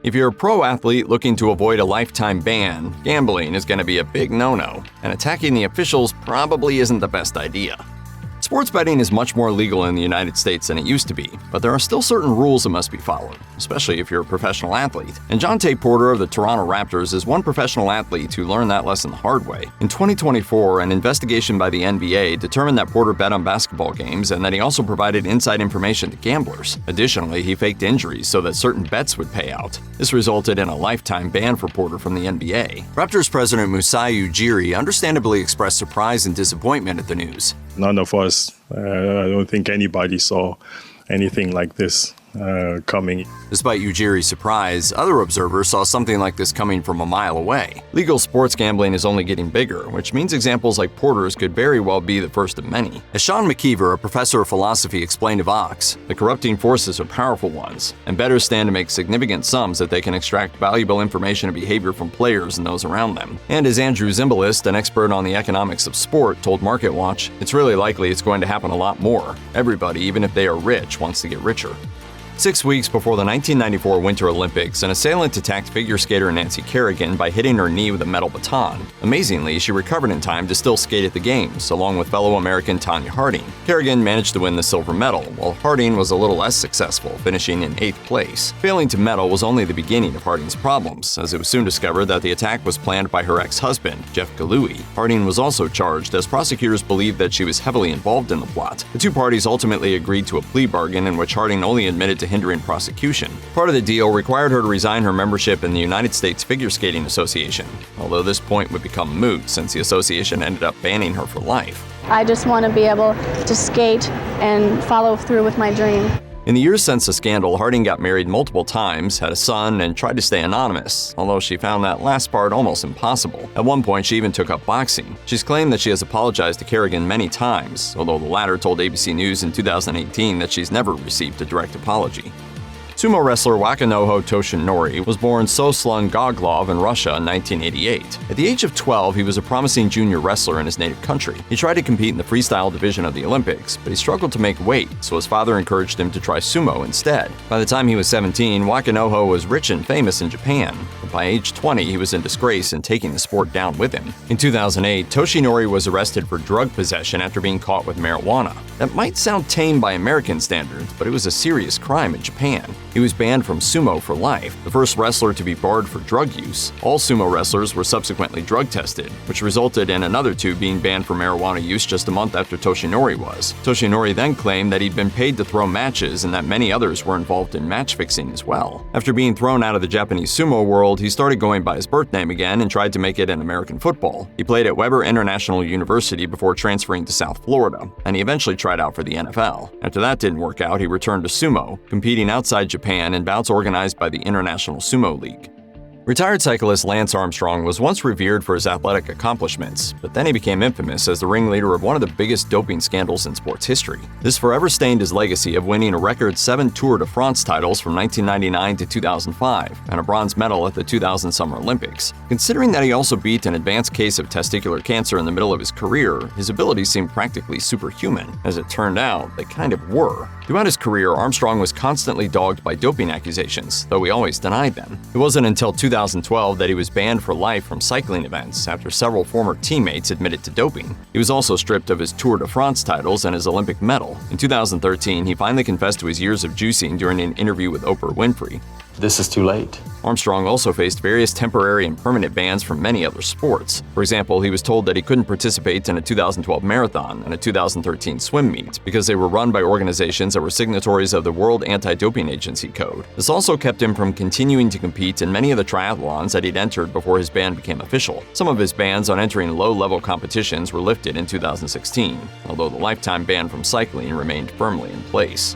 If you're a pro athlete looking to avoid a lifetime ban, gambling is going to be a big no-no, and attacking the officials probably isn't the best idea. Sports betting is much more legal in the United States than it used to be, but there are still certain rules that must be followed, especially if you're a professional athlete. And Jontay Porter of the Toronto Raptors is one professional athlete who learned that lesson the hard way. In 2024, an investigation by the NBA determined that Porter bet on basketball games and that he also provided inside information to gamblers. Additionally, he faked injuries so that certain bets would pay out. This resulted in a lifetime ban for Porter from the NBA. Raptors president Masai Ujiri understandably expressed surprise and disappointment at the news. None of us, I don't think anybody saw anything like this coming. Despite Ujiri's surprise, other observers saw something like this coming from a mile away. Legal sports gambling is only getting bigger, which means examples like Porter's could very well be the first of many. As Sean McKeever, a professor of philosophy, explained to Vox, the corrupting forces are powerful ones, and bettors stand to make significant sums that they can extract valuable information and behavior from players and those around them. And as Andrew Zimbalist, an expert on the economics of sport, told MarketWatch, it's really likely it's going to happen a lot more. Everybody, even if they are rich, wants to get richer. 6 weeks before the 1994 Winter Olympics, an assailant attacked figure skater Nancy Kerrigan by hitting her knee with a metal baton. Amazingly, she recovered in time to still skate at the Games, along with fellow American Tonya Harding. Kerrigan managed to win the silver medal, while Harding was a little less successful, finishing in 8th place. Failing to medal was only the beginning of Harding's problems, as it was soon discovered that the attack was planned by her ex-husband, Jeff Galooey. Harding was also charged, as prosecutors believed that she was heavily involved in the plot. The two parties ultimately agreed to a plea bargain in which Harding only admitted to hindering prosecution. Part of the deal required her to resign her membership in the United States Figure Skating Association, although this point would become moot since the association ended up banning her for life. I just want to be able to skate and follow through with my dream. In the years since the scandal, Harding got married multiple times, had a son, and tried to stay anonymous, although she found that last part almost impossible. At one point, she even took up boxing. She's claimed that she has apologized to Kerrigan many times, although the latter told ABC News in 2018 that she's never received a direct apology. Sumo wrestler Wakanoho Toshinori was born Soslun Goglov in Russia in 1988. At the age of 12, he was a promising junior wrestler in his native country. He tried to compete in the freestyle division of the Olympics, but he struggled to make weight, so his father encouraged him to try sumo instead. By the time he was 17, Wakanoho was rich and famous in Japan, but by age 20, he was in disgrace and taking the sport down with him. In 2008, Toshinori was arrested for drug possession after being caught with marijuana. That might sound tame by American standards, but it was a serious crime in Japan. He was banned from sumo for life, the first wrestler to be barred for drug use. All sumo wrestlers were subsequently drug tested, which resulted in another two being banned for marijuana use just a month after Toshinori was. Toshinori then claimed that he'd been paid to throw matches and that many others were involved in match fixing as well. After being thrown out of the Japanese sumo world, he started going by his birth name again and tried to make it in American football. He played at Weber International University before transferring to South Florida, and he eventually tried out for the NFL. After that didn't work out, he returned to sumo, competing outside Japan in bouts organized by the International Sumo League. Retired cyclist Lance Armstrong was once revered for his athletic accomplishments, but then he became infamous as the ringleader of one of the biggest doping scandals in sports history. This forever stained his legacy of winning a record 7 Tour de France titles from 1999 to 2005 and a bronze medal at the 2000 Summer Olympics. Considering that he also beat an advanced case of testicular cancer in the middle of his career, his abilities seemed practically superhuman. As it turned out, they kind of were. Throughout his career, Armstrong was constantly dogged by doping accusations, though he always denied them. It wasn't until 2012 that he was banned for life from cycling events after several former teammates admitted to doping. He was also stripped of his Tour de France titles and his Olympic medal. In 2013, he finally confessed to his years of juicing during an interview with Oprah Winfrey. This is too late. Armstrong also faced various temporary and permanent bans from many other sports. For example, he was told that he couldn't participate in a 2012 marathon and a 2013 swim meet because they were run by organizations that were signatories of the World Anti-Doping Agency Code. This also kept him from continuing to compete in many of the triathlons that he'd entered before his ban became official. Some of his bans on entering low-level competitions were lifted in 2016, although the lifetime ban from cycling remained firmly in place.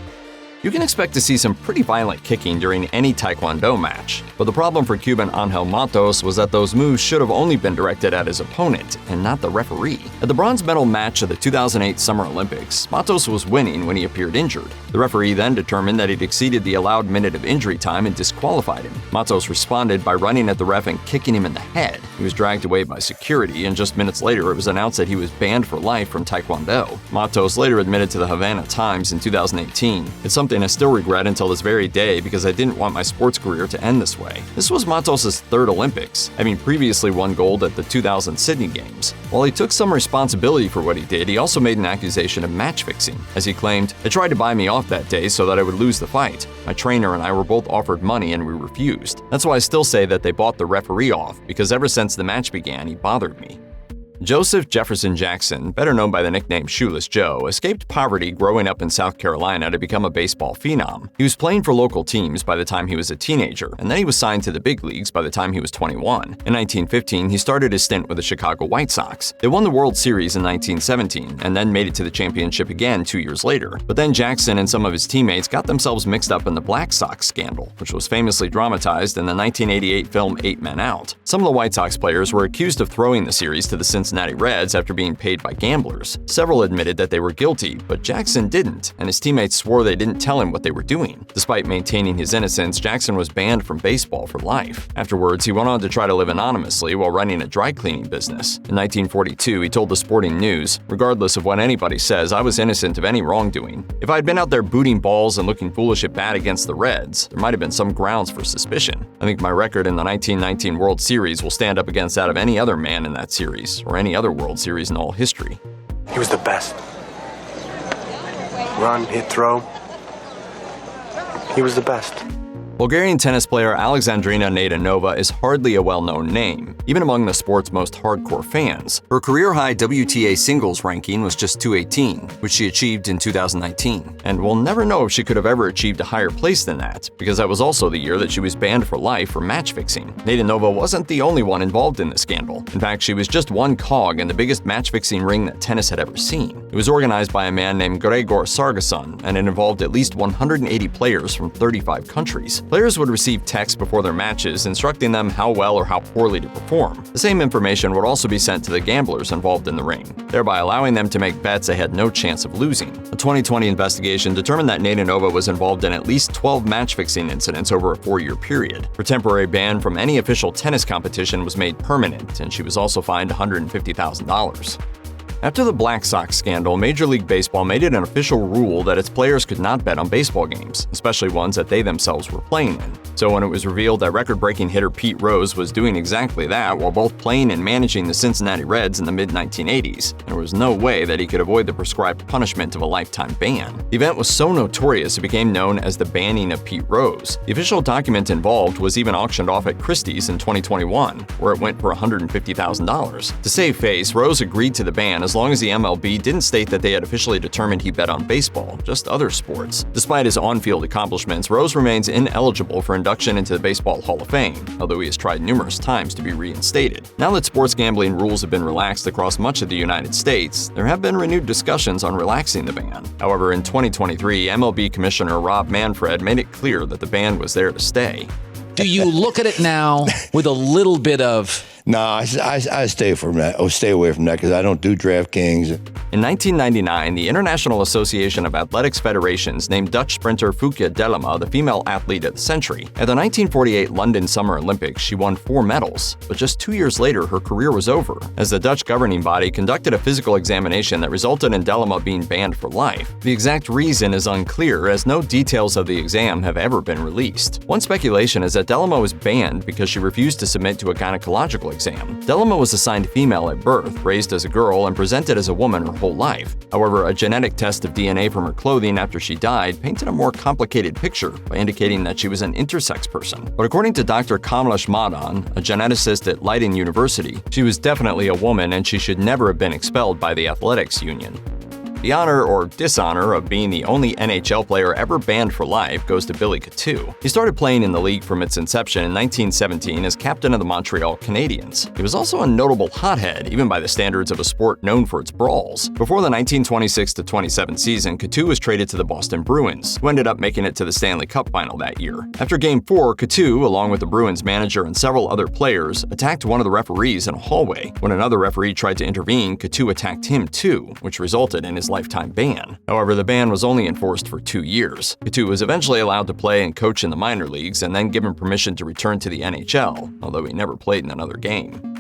You can expect to see some pretty violent kicking during any Taekwondo match, but the problem for Cuban Ángel Matos was that those moves should have only been directed at his opponent and not the referee. At the bronze medal match of the 2008 Summer Olympics, Matos was winning when he appeared injured. The referee then determined that he'd exceeded the allowed minute of injury time and disqualified him. Matos responded by running at the ref and kicking him in the head. He was dragged away by security, and just minutes later it was announced that he was banned for life from Taekwondo. Matos later admitted to the Havana Times in 2018, "It's something and I still regret until this very day because I didn't want my sports career to end this way. This was Matos' third Olympics, having previously won gold at the 2000 Sydney Games. While he took some responsibility for what he did, he also made an accusation of match fixing, as he claimed, "They tried to buy me off that day so that I would lose the fight. My trainer and I were both offered money and we refused. That's why I still say that they bought the referee off, because ever since the match began, he bothered me." Joseph Jefferson Jackson, better known by the nickname Shoeless Joe, escaped poverty growing up in South Carolina to become a baseball phenom. He was playing for local teams by the time he was a teenager, and then he was signed to the big leagues by the time he was 21. In 1915, he started his stint with the Chicago White Sox. They won the World Series in 1917, and then made it to the championship again 2 years later. But then Jackson and some of his teammates got themselves mixed up in the Black Sox scandal, which was famously dramatized in the 1988 film 8 Men Out. Some of the White Sox players were accused of throwing the series to the Cincinnati Reds after being paid by gamblers. Several admitted that they were guilty, but Jackson didn't, and his teammates swore they didn't tell him what they were doing. Despite maintaining his innocence, Jackson was banned from baseball for life. Afterwards, he went on to try to live anonymously while running a dry cleaning business. In 1942, he told the Sporting News, "Regardless of what anybody says, I was innocent of any wrongdoing. If I had been out there booting balls and looking foolish at bat against the Reds, there might have been some grounds for suspicion. I think my record in the 1919 World Series will stand up against that of any other man in that series, or any other World Series in all history." He was the best. Run, hit, throw. He was the best. Bulgarian tennis player Aleksandrina Naydenova is hardly a well-known name, even among the sport's most hardcore fans. Her career-high WTA singles ranking was just 218, which she achieved in 2019. And we'll never know if she could have ever achieved a higher place than that, because that was also the year that she was banned for life for match fixing. Naydenova wasn't the only one involved in the scandal. In fact, she was just one cog in the biggest match-fixing ring that tennis had ever seen. It was organized by a man named Gregor Sargason, and it involved at least 180 players from 35 countries. Players would receive texts before their matches instructing them how well or how poorly to perform. The same information would also be sent to the gamblers involved in the ring, thereby allowing them to make bets they had no chance of losing. A 2020 investigation determined that Naydenova was involved in at least 12 match-fixing incidents over a 4-year period. Her temporary ban from any official tennis competition was made permanent, and she was also fined $150,000. After the Black Sox scandal, Major League Baseball made it an official rule that its players could not bet on baseball games, especially ones that they themselves were playing in. So when it was revealed that record-breaking hitter Pete Rose was doing exactly that while both playing and managing the Cincinnati Reds in the mid-1980s, there was no way that he could avoid the prescribed punishment of a lifetime ban. The event was so notorious it became known as the banning of Pete Rose. The official document involved was even auctioned off at Christie's in 2021, where it went for $150,000. To save face, Rose agreed to the ban as long as the MLB didn't state that they had officially determined he bet on baseball, just other sports. Despite his on-field accomplishments, Rose remains ineligible for induction into the Baseball Hall of Fame, although he has tried numerous times to be reinstated. Now that sports gambling rules have been relaxed across much of the United States, there have been renewed discussions on relaxing the ban. However, in 2023, MLB Commissioner Rob Manfred made it clear that the ban was there to stay. Do you look at it now with a little bit of... No, I stay from that. Oh, stay away from that because I don't do DraftKings. In 1999, the International Association of Athletics Federations named Dutch sprinter Foekje Dillema the female athlete of the century. At the 1948 London Summer Olympics, she won 4 medals, but just 2 years later, her career was over, as the Dutch governing body conducted a physical examination that resulted in Dillema being banned for life. The exact reason is unclear, as no details of the exam have ever been released. One speculation is that Dillema was banned because she refused to submit to a gynecological exam. Dillema was assigned female at birth, raised as a girl, and presented as a woman her whole life. However, a genetic test of DNA from her clothing after she died painted a more complicated picture by indicating that she was an intersex person. But according to Dr. Kamlesh Madan, a geneticist at Leiden University, she was definitely a woman and she should never have been expelled by the athletics union. The honor or dishonor of being the only NHL player ever banned for life goes to Billy Coutu. He started playing in the league from its inception in 1917 as captain of the Montreal Canadiens. He was also a notable hothead, even by the standards of a sport known for its brawls. Before the 1926-27 season, Coutu was traded to the Boston Bruins, who ended up making it to the Stanley Cup final that year. After Game 4, Coutu, along with the Bruins manager and several other players, attacked one of the referees in a hallway. When another referee tried to intervene, Coutu attacked him too, which resulted in his lifetime ban. However, the ban was only enforced for 2 years. Coutu was eventually allowed to play and coach in the minor leagues and then given permission to return to the NHL, although he never played in another game.